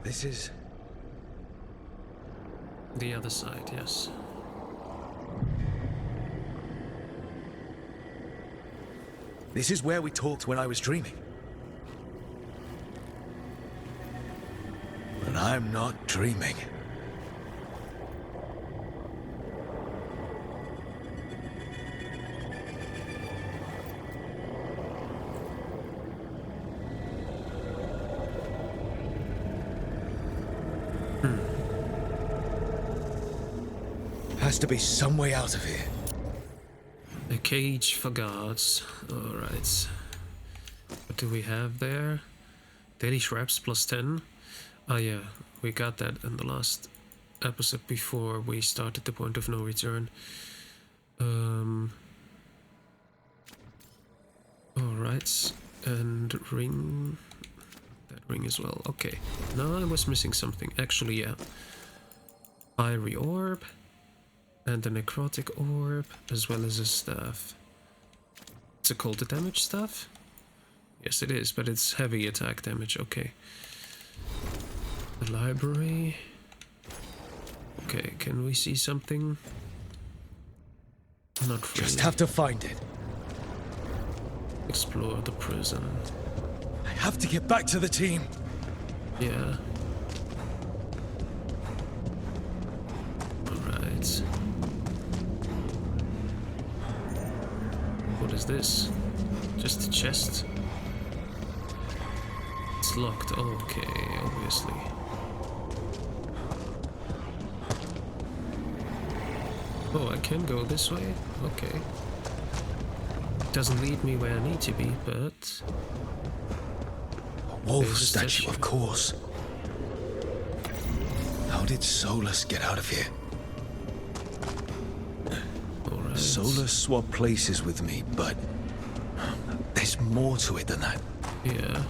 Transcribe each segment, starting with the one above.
This is... The other side, yes. This is where we talked when I was dreaming. But I'm not dreaming. Has to be some way out of here. A cage for guards. Alright. What do we have there? Daily shrapes plus 10. Oh yeah, we got that in the last episode before we started the point of no return. Alright. And ring. That ring as well. Okay. Now I was missing something. Actually, yeah. Fiery orb. And a necrotic orb, as well as a staff. It's a cold damage staff? Yes, it is, but it's heavy attack damage, okay. The library. Okay, can we see something? Not really. Just have to find it. Explore the prison. I have to get back to the team. Yeah. Alright. What is this? Just a chest? It's locked. Okay, obviously. Oh, I can go this way? Okay. Doesn't lead me where I need to be, but... A wolf statue, of course. How did Solus get out of here? Alright. Solus swapped places with me, but... there's more to it than that. Yeah.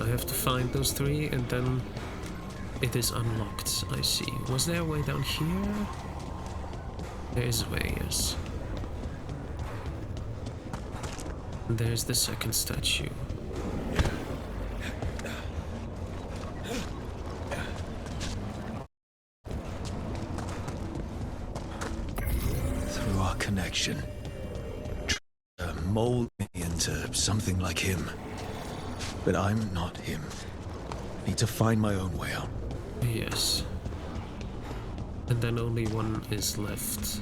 I have to find those three and then it is unlocked. I see. Was there a way down here? There is a way, yes. And there's the second statue. Through our connection, mold me into something like him. But I'm not him. Need to find my own way out. Yes. And then only one is left.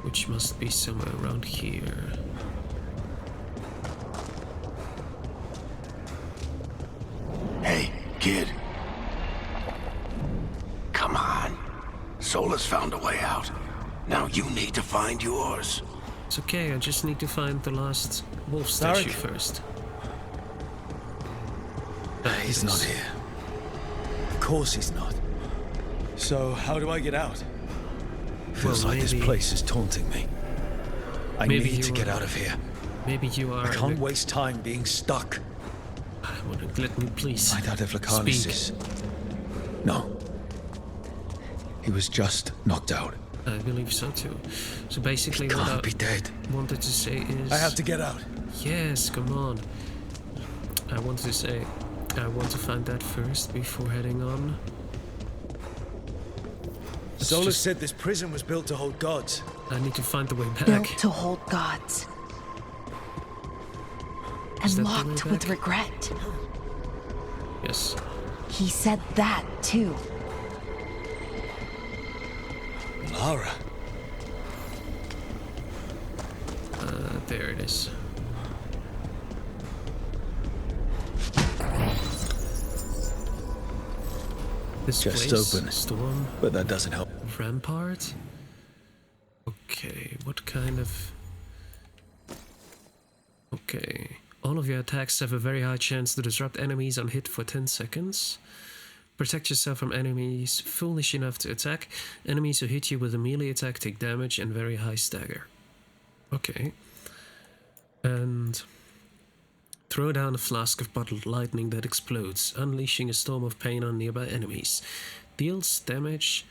Which must be somewhere around here. Hey, kid. Come on. Solus found a way out. Now you need to find yours. It's okay, I just need to find the last wolf statue first. He's not here. Of course he's not. So, how do I get out? Feels like this place is taunting me. I need to get out of here. Maybe you are... I can't waste time being stuck. Let me please Find out if Lucanus is... No. He was just knocked out. I believe so too. So basically He what can't be dead. I wanted to say is... I have to get out. Yes, come on. I wanted to say... I want to find that first before heading on. Solus said this prison was built to hold gods. I need to find the way back. Built to hold gods. And locked with regret. Yes. He said that too. Lara. There it is. This Just place, open. Storm, But that doesn't help. Rampart? Okay, what kind of... Okay. All of your attacks have a very high chance to disrupt enemies on hit for 10 seconds. Protect yourself from enemies foolish enough to attack. Enemies who hit you with a melee attack take damage and very high stagger. Okay. And... Throw down a flask of bottled lightning that explodes, unleashing a storm of pain on nearby enemies. Deals damage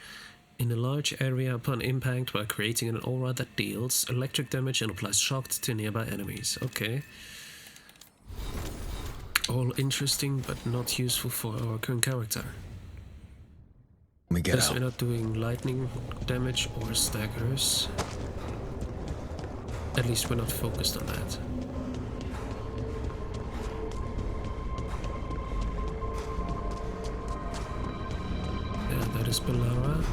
in a large area upon impact by creating an aura that deals electric damage and applies shock to nearby enemies. Okay. All interesting, but not useful for our current character. We get Guess out. we're not doing lightning damage or staggers. At least we're not focused on that. Yeah, that is Bellara.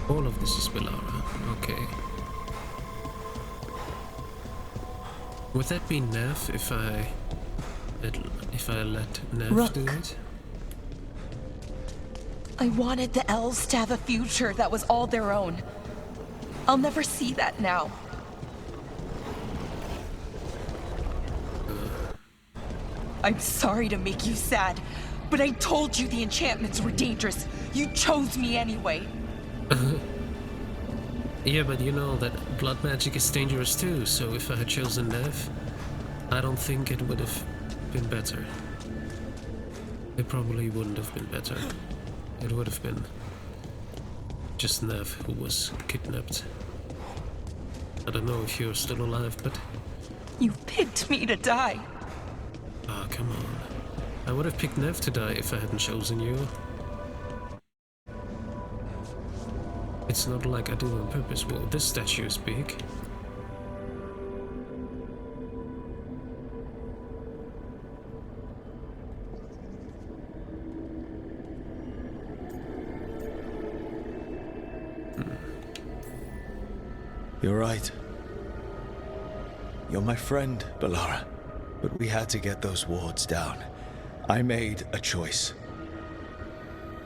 All of this is Bellara. Okay. Would that be Nev if I let Nev Rook. do it? I wanted the elves to have a future that was all their own. I'll never see that now. I'm sorry to make you sad, but I told you the enchantments were dangerous. You chose me anyway. Yeah, but you know that blood magic is dangerous too, so if I had chosen Nev, I don't think it would have been better. It probably wouldn't have been better. It would have been just Nev who was kidnapped. I don't know if you're still alive, but... You picked me to die. Ah, come on. I would have picked Nev to die if I hadn't chosen you. It's not like I do it on purpose. Whoa, this statue is big. You're right. You're my friend, Bellara. But we had to get those wards down. I made a choice.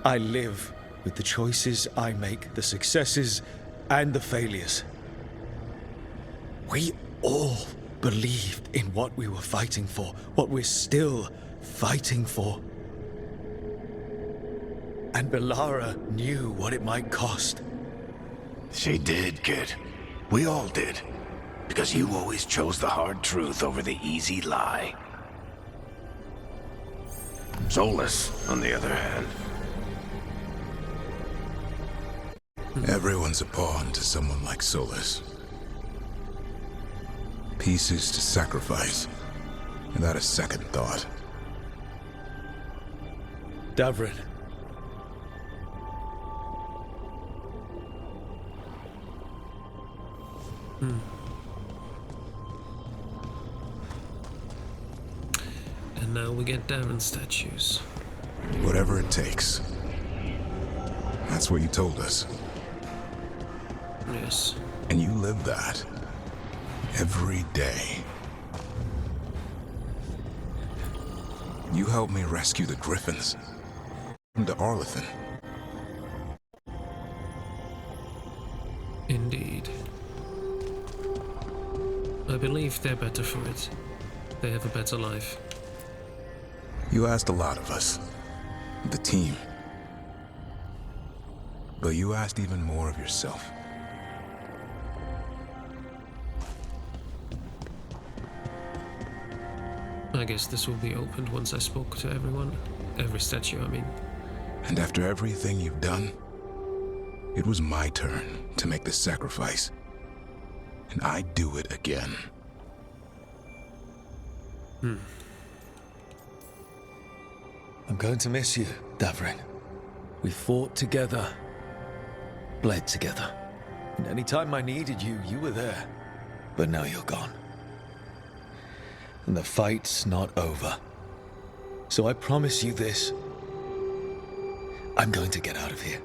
I live with the choices I make, the successes and the failures. We all believed in what we were fighting for, what we're still fighting for. And Bellara knew what it might cost. She did, kid. We all did. Because you always chose the hard truth over the easy lie. Solus, on the other hand. Everyone's a pawn to someone like Solus. Pieces to sacrifice, without a second thought. Davrin. And now we get Davin statues. Whatever it takes. That's what you told us. Yes. And you live that. Every day. You helped me rescue the Griffins. And to Arlethan. Indeed. I believe they're better for it. They have a better life. You asked a lot of us. The team. But you asked even more of yourself. I guess this will be opened once I spoke to everyone. Every statue, I mean. And after everything you've done, it was my turn to make the sacrifice. And I'd do it again. I'm going to miss you, Davrin. We fought together, bled together. And any time I needed you, you were there. But now you're gone. And the fight's not over. So I promise you this. I'm going to get out of here.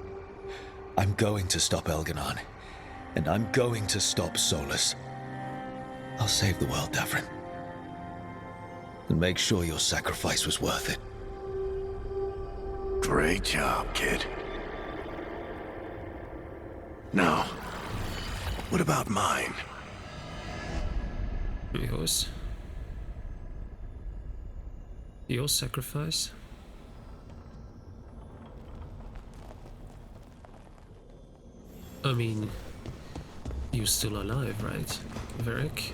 I'm going to stop Elganon. And I'm going to stop Solus. I'll save the world, Davrin. And make sure your sacrifice was worth it. Great job, kid. Now, what about mine? Yours? Your sacrifice? I mean, you're still alive, right, Varric?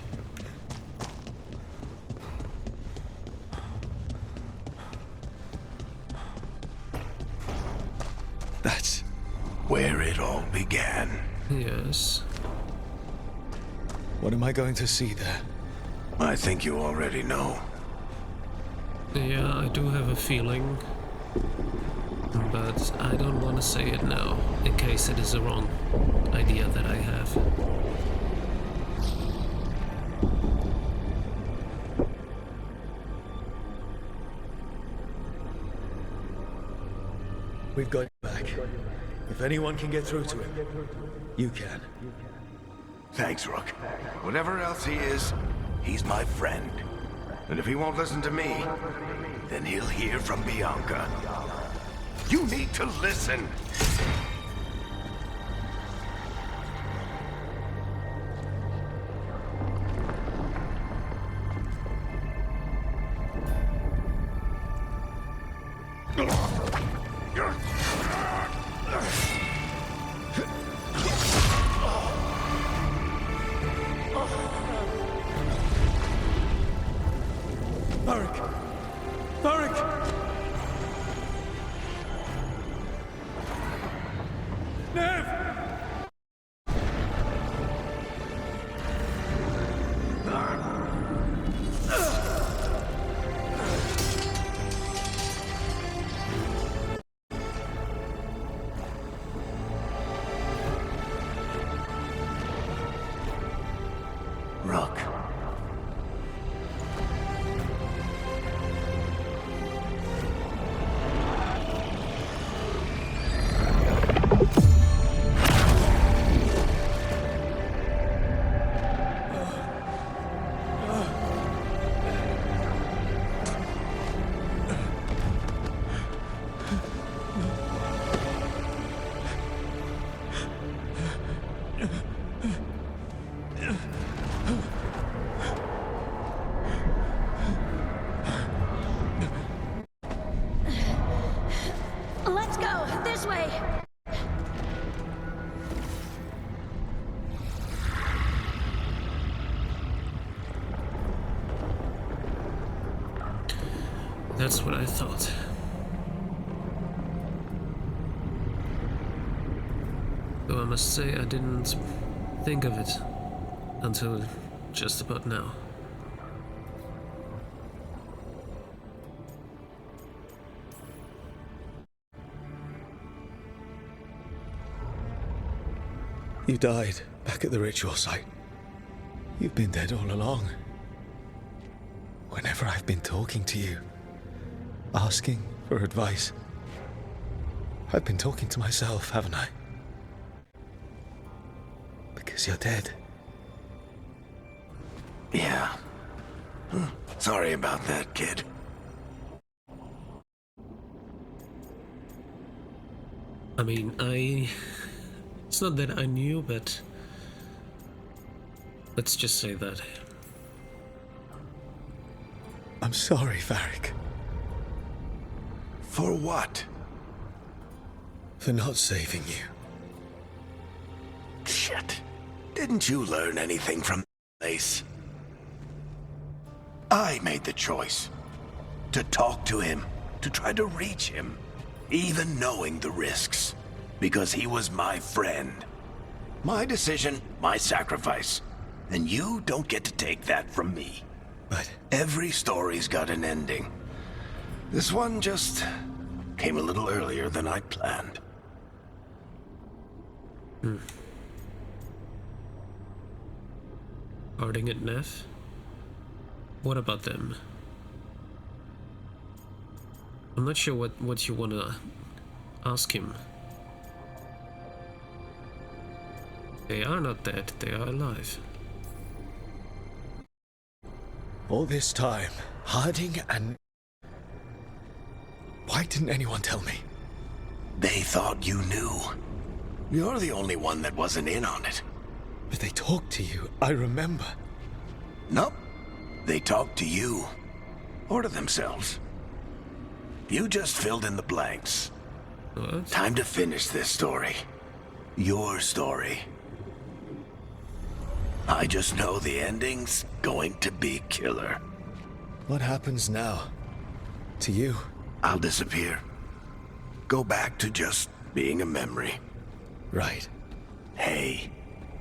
That's where it all began. Yes. what am I going to see there? I think you already know. Yeah, I do have a feeling. But I don't want to say it now, in case it is a wrong idea that I have. We've got you back. If anyone can get through to him, you can. Thanks, Rook. Whatever else he is, he's my friend. And if he won't listen to me, then he'll hear from Bianca. You need to listen. Varric! Varric! Nev! Rook. Let's go! This way! That's what I thought. Though I must say I didn't think of it until just about now. You died back at the ritual site. You've been dead all along. Whenever I've been talking to you, asking for advice, I've been talking to myself, haven't I? Because you're dead. Yeah. Sorry about that, kid. I mean, it's not that I knew, but let's just say that. I'm sorry, Varric. For what? For not saving you. Shit. Didn't you learn anything from this place? I made the choice. To talk to him. To try to reach him. Even knowing the risks. Because he was my friend. My decision, my sacrifice. And you don't get to take that from me. But Every story's got an ending. This one just came a little earlier than I planned. Harding and Neff? What about them? I'm not sure what you wanna ask him. They are not dead, they are alive. all this time, Harding and... Why didn't anyone tell me? They thought you knew. You're the only one that wasn't in on it. But they talked to you, I remember. Nope. They talked to you. Or to themselves. You just filled in the blanks. What? Time to finish this story. Your story. I just know the ending's going to be killer. What happens now? To you? I'll disappear. Go back to just being a memory. Right. Hey,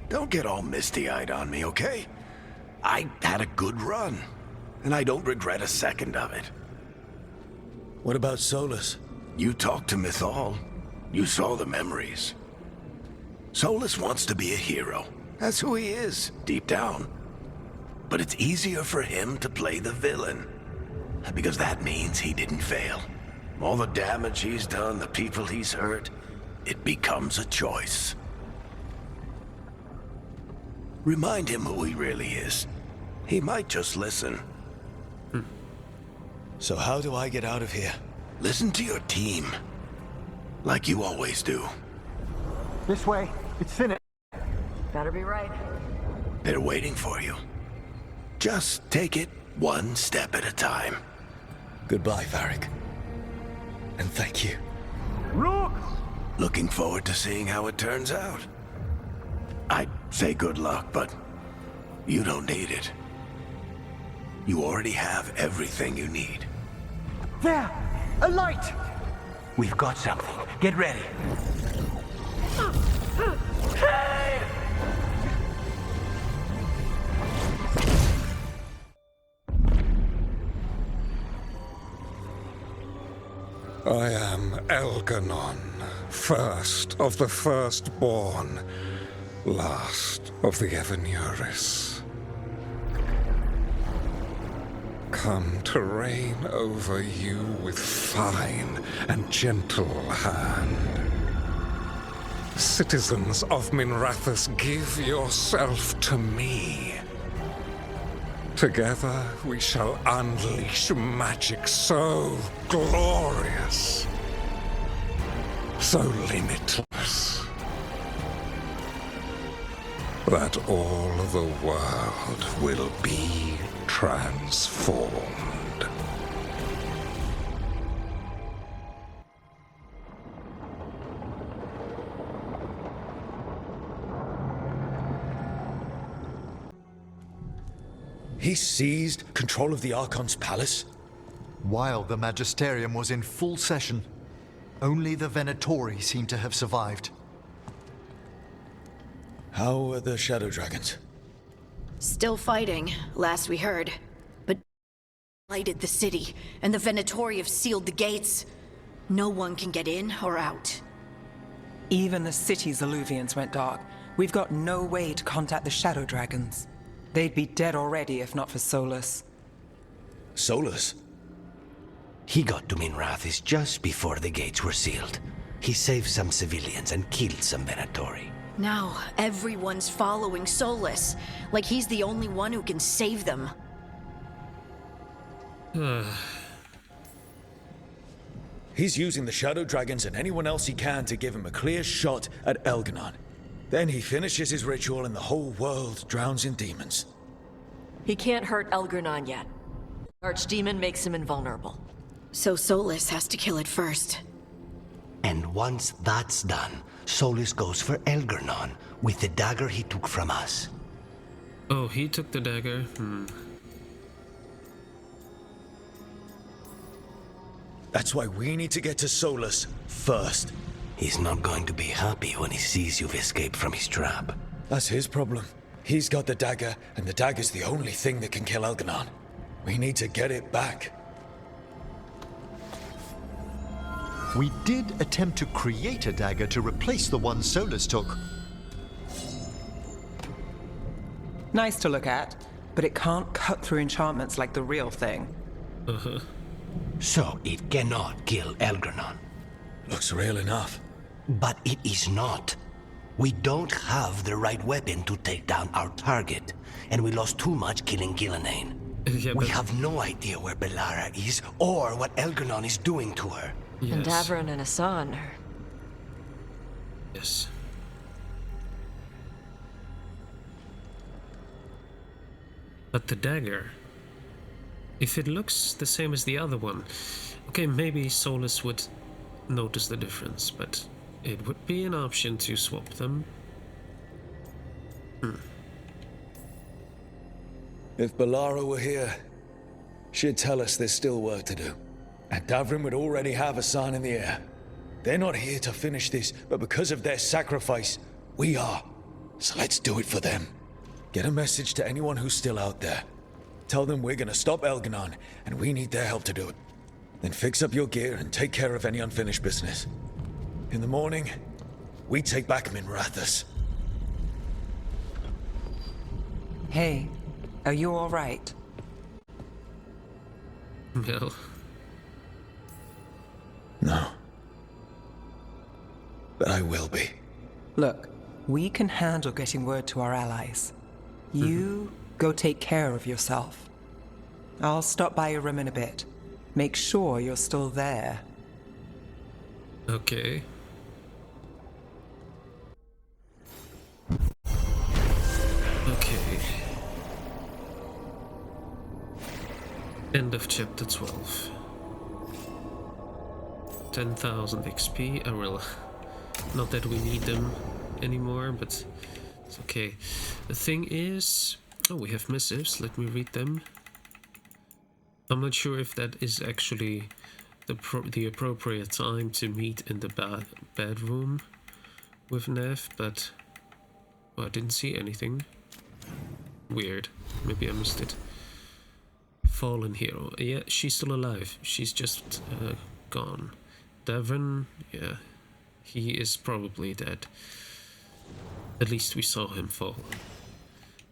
don't get all misty-eyed on me, okay? I had a good run, and I don't regret a second of it. What about Solus? You talked to Mythal. You saw the memories. Solus wants to be a hero. That's who he is, deep down. But it's easier for him to play the villain, because that means he didn't fail. All the damage he's done, the people he's hurt, it becomes a choice. Remind him who he really is. He might just listen. So how do I get out of here? Listen to your team, like you always do. This way. It's finished. Better be right. They're waiting for you. Just take it one step at a time. Goodbye, Varric. And thank you. Rook! Looking forward to seeing how it turns out. I'd say good luck, but you don't need it. You already have everything you need. There! A light! We've got something. Get ready. I am Elganon, first of the firstborn, last of the Evanuris. Come to reign over you with fine and gentle hand. Citizens of Minrathous, give yourself to me. Together we shall unleash magic so glorious, so limitless, that all the world will be transformed. He seized control of the Archon's palace? While the Magisterium was in full session, only the Venatori seem to have survived. How are the Shadow Dragons? Still fighting, last we heard. But lighted the city, and the Venatori have sealed the gates. No one can get in or out. Even the city's Illuvians went dark. We've got no way to contact the Shadow Dragons. They'd be dead already if not for Solus. Solus? He got to Minrathous just before the gates were sealed. He saved some civilians and killed some Venatori. Now, everyone's following Solus, like he's the only one who can save them. He's using the Shadow Dragons and anyone else he can to give him a clear shot at Elganon. Then he finishes his ritual and the whole world drowns in demons. He can't hurt Elgarnon yet. Archdemon makes him invulnerable. So Solus has to kill it first. And once that's done, Solus goes for Elgarnon with the dagger he took from us. Oh, he took the dagger? That's why we need to get to Solus first. He's not going to be happy when he sees you've escaped from his trap. That's his problem. He's got the dagger, and the dagger's the only thing that can kill Elganon. We need to get it back. We did attempt to create a dagger to replace the one Solus took. Nice to look at, but it can't cut through enchantments like the real thing. So it cannot kill Elgarnon. Looks real enough. But it is not. We don't have the right weapon to take down our target, and we lost too much killing Gillenane. Yeah, We but- have no idea where Bellara is or what Elgarnon is doing to her. And Yes. Davron and Hassan are... Yes. But the dagger, if it looks the same as the other one, okay, maybe Solus would notice the difference, but it would be an option to swap them. If Bellara were here, she'd tell us there's still work to do. And Davrin would already have a sign in the air. They're not here to finish this, but because of their sacrifice, we are. So let's do it for them. Get a message to anyone who's still out there. Tell them we're gonna stop Elganon, and we need their help to do it. Then fix up your gear and take care of any unfinished business. In the morning, we take back Minrathous. Hey, are you all right? No. No. But I will be. Look, we can handle getting word to our allies. You go take care of yourself. I'll stop by your room in a bit. Make sure you're still there. Okay. Okay. End of chapter 12. 10,000 XP. I will. Not that we need them anymore, but it's okay. The thing is... Oh, we have missives. Let me read them. I'm not sure if that is actually the appropriate time to meet in the bedroom with Nev, but... Oh, I didn't see anything. Weird. Maybe I missed it. Fallen hero. Yeah, she's still alive. She's just gone. Devon, yeah, he is probably dead. At least we saw him fall.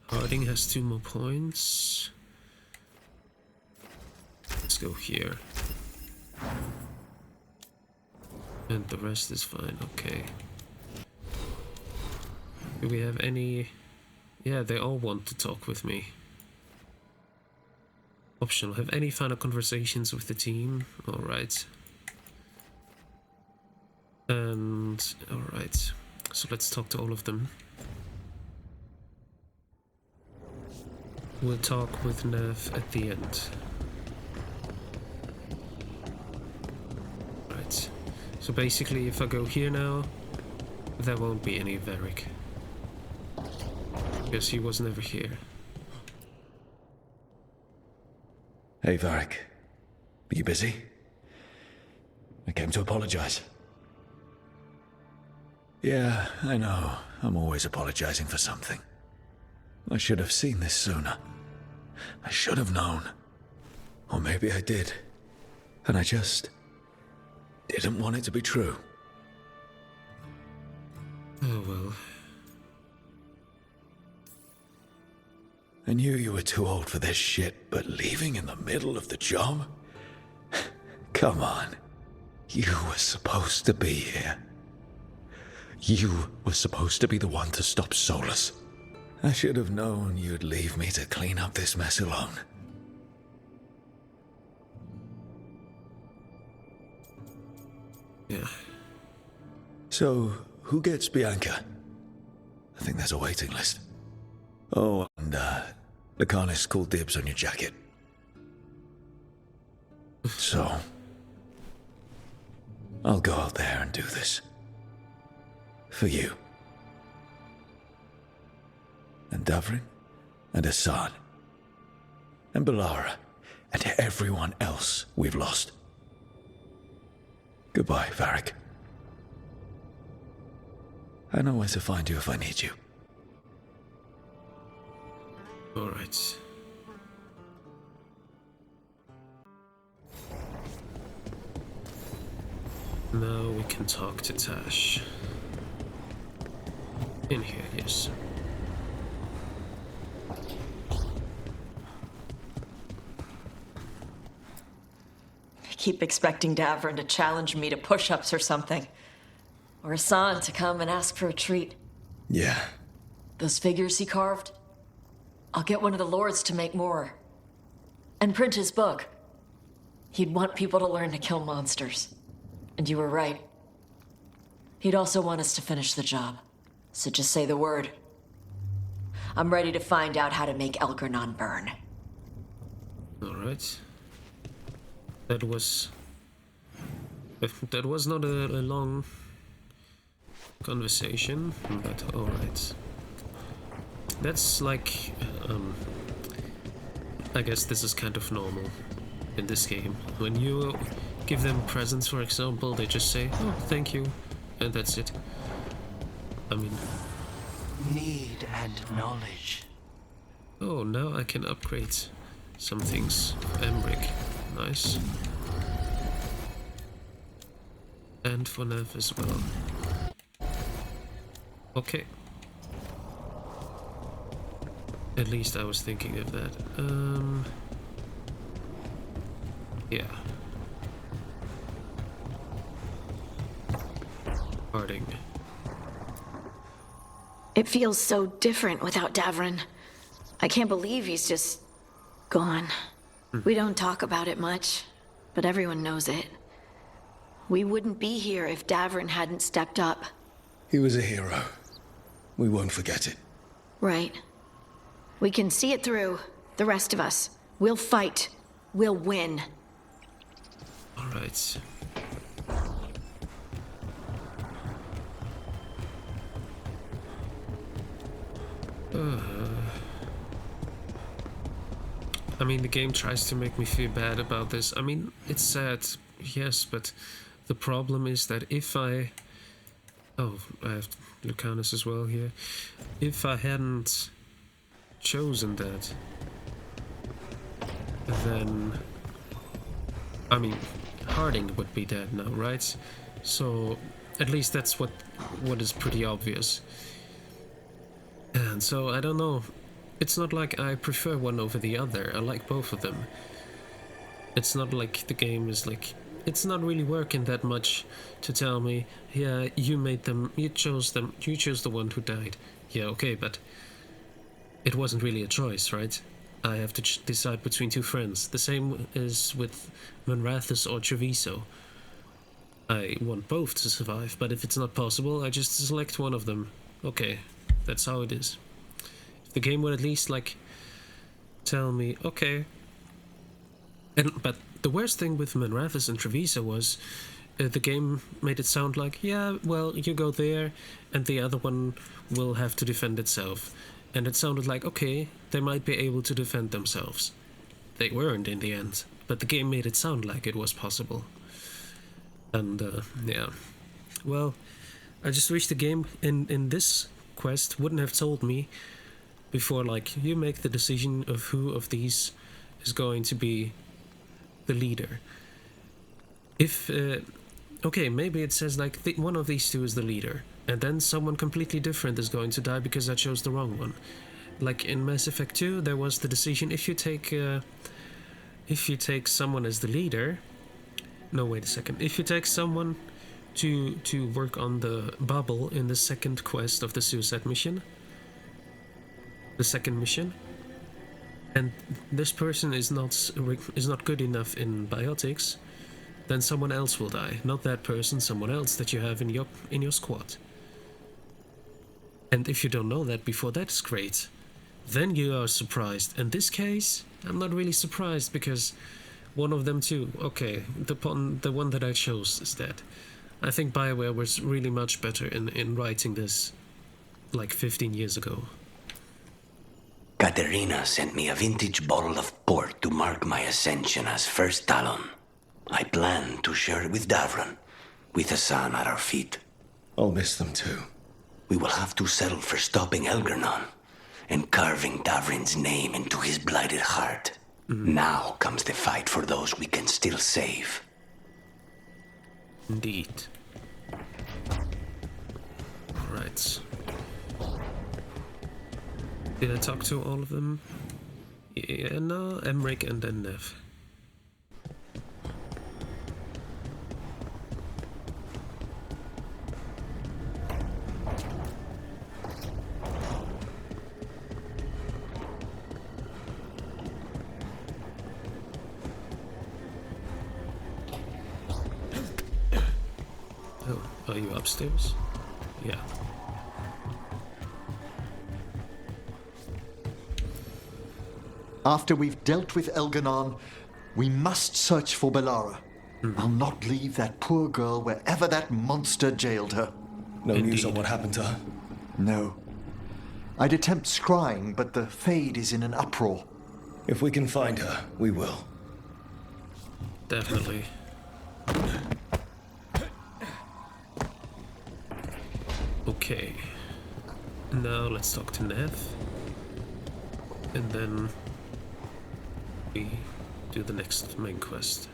Harding has 2 more points. Let's go here. And the rest is fine, okay. Do we have any... Yeah, they all want to talk with me. Optional. Have any final conversations with the team? Alright. And... Alright. So let's talk to all of them. We'll talk with Nev at the end. Right. So basically, if I go here now, there won't be any Varric. Because he was never here. Hey, Varric. Are you busy? I came to apologize. Yeah, I know. I'm always apologizing for something. I should have seen this sooner. I should have known. Or maybe I did. And I just... didn't want it to be true. Oh well. I knew you were too old for this shit, but leaving in the middle of the job? Come on. You were supposed to be here. You were supposed to be the one to stop Solus. I should have known you'd leave me to clean up this mess alone. Yeah. So, who gets Bianca? I think there's a waiting list. Oh, and, Lacanis called dibs on your jacket. So, I'll go out there and do this. For you. And Davrin, and Hassan, and Balara, and everyone else we've lost. Goodbye, Varric. I know where to find you if I need you. All right. Now we can talk to Tash. In here, yes. I keep expecting Davrin to challenge me to push-ups or something. Or Hassan to come and ask for a treat. Yeah. Those figures he carved? I'll get one of the lords to make more. And print his book. He'd want people to learn to kill monsters. And you were right. He'd also want us to finish the job. So just say the word. I'm ready to find out how to make Elgranon burn. Alright. That was not a long conversation, but alright. That's like, I guess this is kind of normal in this game. When you give them presents, for example, they just say, "Oh, thank you," and that's it. I mean... Need and knowledge. Oh, now I can upgrade some things. Emric, nice. And for Nev as well. Okay. At least I was thinking of that. Yeah. Harding. It feels so different without Davrin. I can't believe he's just gone. We don't talk about it much, but everyone knows it. We wouldn't be here if Davrin hadn't stepped up. He was a hero. We won't forget it. Right. We can see it through. The rest of us. We'll fight. We'll win. All right. I mean, the game tries to make me feel bad about this. I mean, it's sad, yes, but the problem is that if I... Oh, I have Lucanus as well here. If I hadn't chosen that, then... I mean, Harding would be dead now, right? So, at least that's what is pretty obvious. And so, I don't know. It's not like I prefer one over the other. I like both of them. It's not like the game is like... It's not really working that much to tell me, yeah, you made them, you chose the one who died. Yeah, okay, but it wasn't really a choice, right? I have to decide between two friends. The same is with Manrathus or Treviso. I want both to survive, but if it's not possible, I just select one of them. Okay, that's how it is. If the game would at least, like, tell me, okay. But the worst thing with Manrathus and Treviso was the game made it sound like, yeah, well, you go there, and the other one will have to defend itself. And it sounded like, okay, they might be able to defend themselves. They weren't in the end, but the game made it sound like it was possible. And, yeah. Well, I just wish the game in this quest wouldn't have told me before, like, you make the decision of who of these is going to be the leader. If, okay, maybe it says, like, one of these two is the leader, and then someone completely different is going to die because I chose the wrong one. Like in Mass Effect 2, there was the decision, if you take someone as the leader... No, wait a second. If you take someone to work on the bubble in the second quest of the suicide mission, the second mission, and this person is not good enough in biotics, then someone else will die. Not that person, someone else that you have in your squad. And if you don't know that before, that's great. Then you are surprised. In this case, I'm not really surprised because one of them too. Okay, the one that I chose is dead. I think BioWare was really much better in writing this like 15 years ago. Katerina sent me a vintage bottle of port to mark my ascension as First Talon. I plan to share it with Davron, with Hassan at our feet. I'll miss them too. We will have to settle for stopping Elgernon and carving Davrin's name into his blighted heart. Now comes the fight for those we can still save. Indeed. Alright. Did I talk to all of them? Yeah, no, Emric and then Nev. Oh, are you upstairs? Yeah. After we've dealt with Elganon, we must search for Belara. I'll not leave that poor girl wherever that monster jailed her. No news on what happened to her? No. I'd attempt scrying, but the Fade is in an uproar. If we can find her, we will. Definitely. Okay. Now let's talk to Nev. And then we do the next main quest.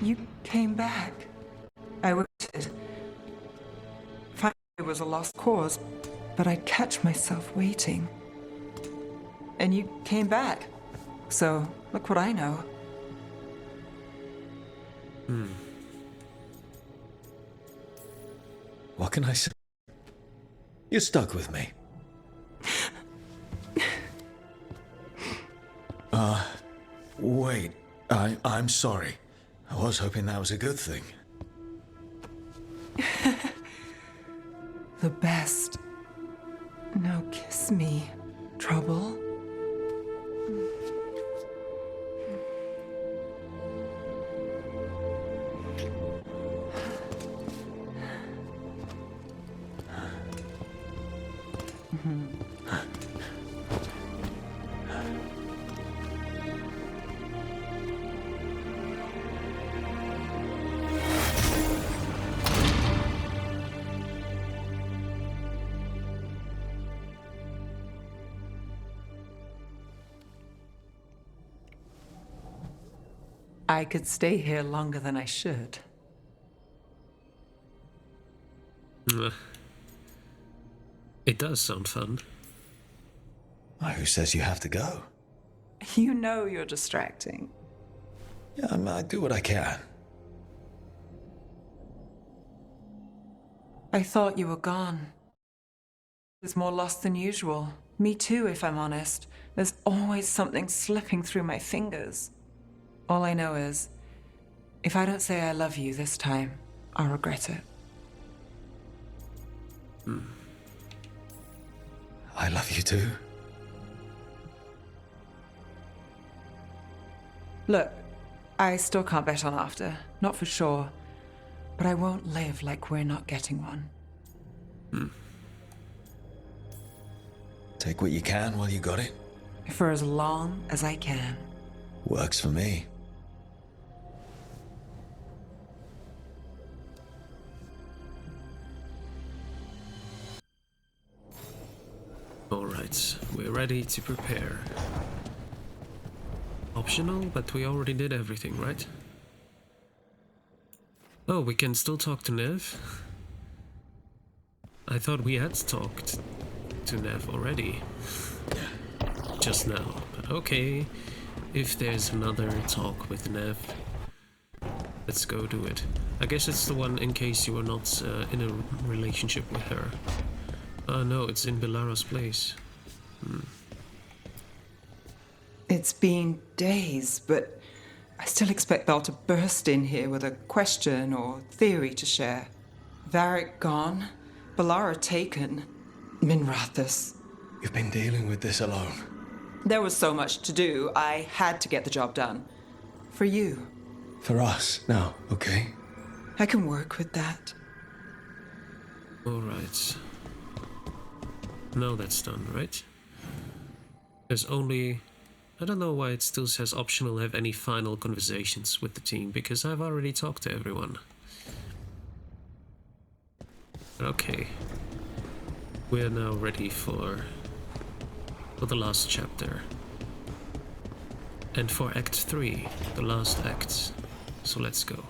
You came back. I waited. Finally, it was a lost cause, but I'd catch myself waiting. And you came back. So, look what I know. What can I say? You're stuck with me. Wait. I'm sorry. I was hoping that was a good thing. The best. Now kiss me, trouble. I could stay here longer than I should. It does sound fun. Who says you have to go? You know you're distracting. Yeah, I do what I can. I thought you were gone. It's more lost than usual. Me too, if I'm honest. There's always something slipping through my fingers. All I know is, if I don't say I love you this time, I'll regret it. I love you too. Look, I still can't bet on after, not for sure. But I won't live like we're not getting one. Take what you can while you got it. For as long as I can. Works for me. Alright, we're ready to prepare. Optional, but we already did everything, right? Oh, we can still talk to Nev? I thought we had talked to Nev already. Just now, but okay. If there's another talk with Nev, let's go do it. I guess it's the one in case you are not in a relationship with her. No, it's in Belara's place. It's been days, but I still expect Belle to burst in here with a question or theory to share. Varric gone, Belara taken, Minrathous. You've been dealing with this alone. There was so much to do, I had to get the job done. For you. For us, now, okay? I can work with that. Alright. Now that's done, right? There's only... I don't know why it still says optional have any final conversations with the team, because I've already talked to everyone. Okay. We're now ready for the last chapter. And for Act 3, the last act. So let's go.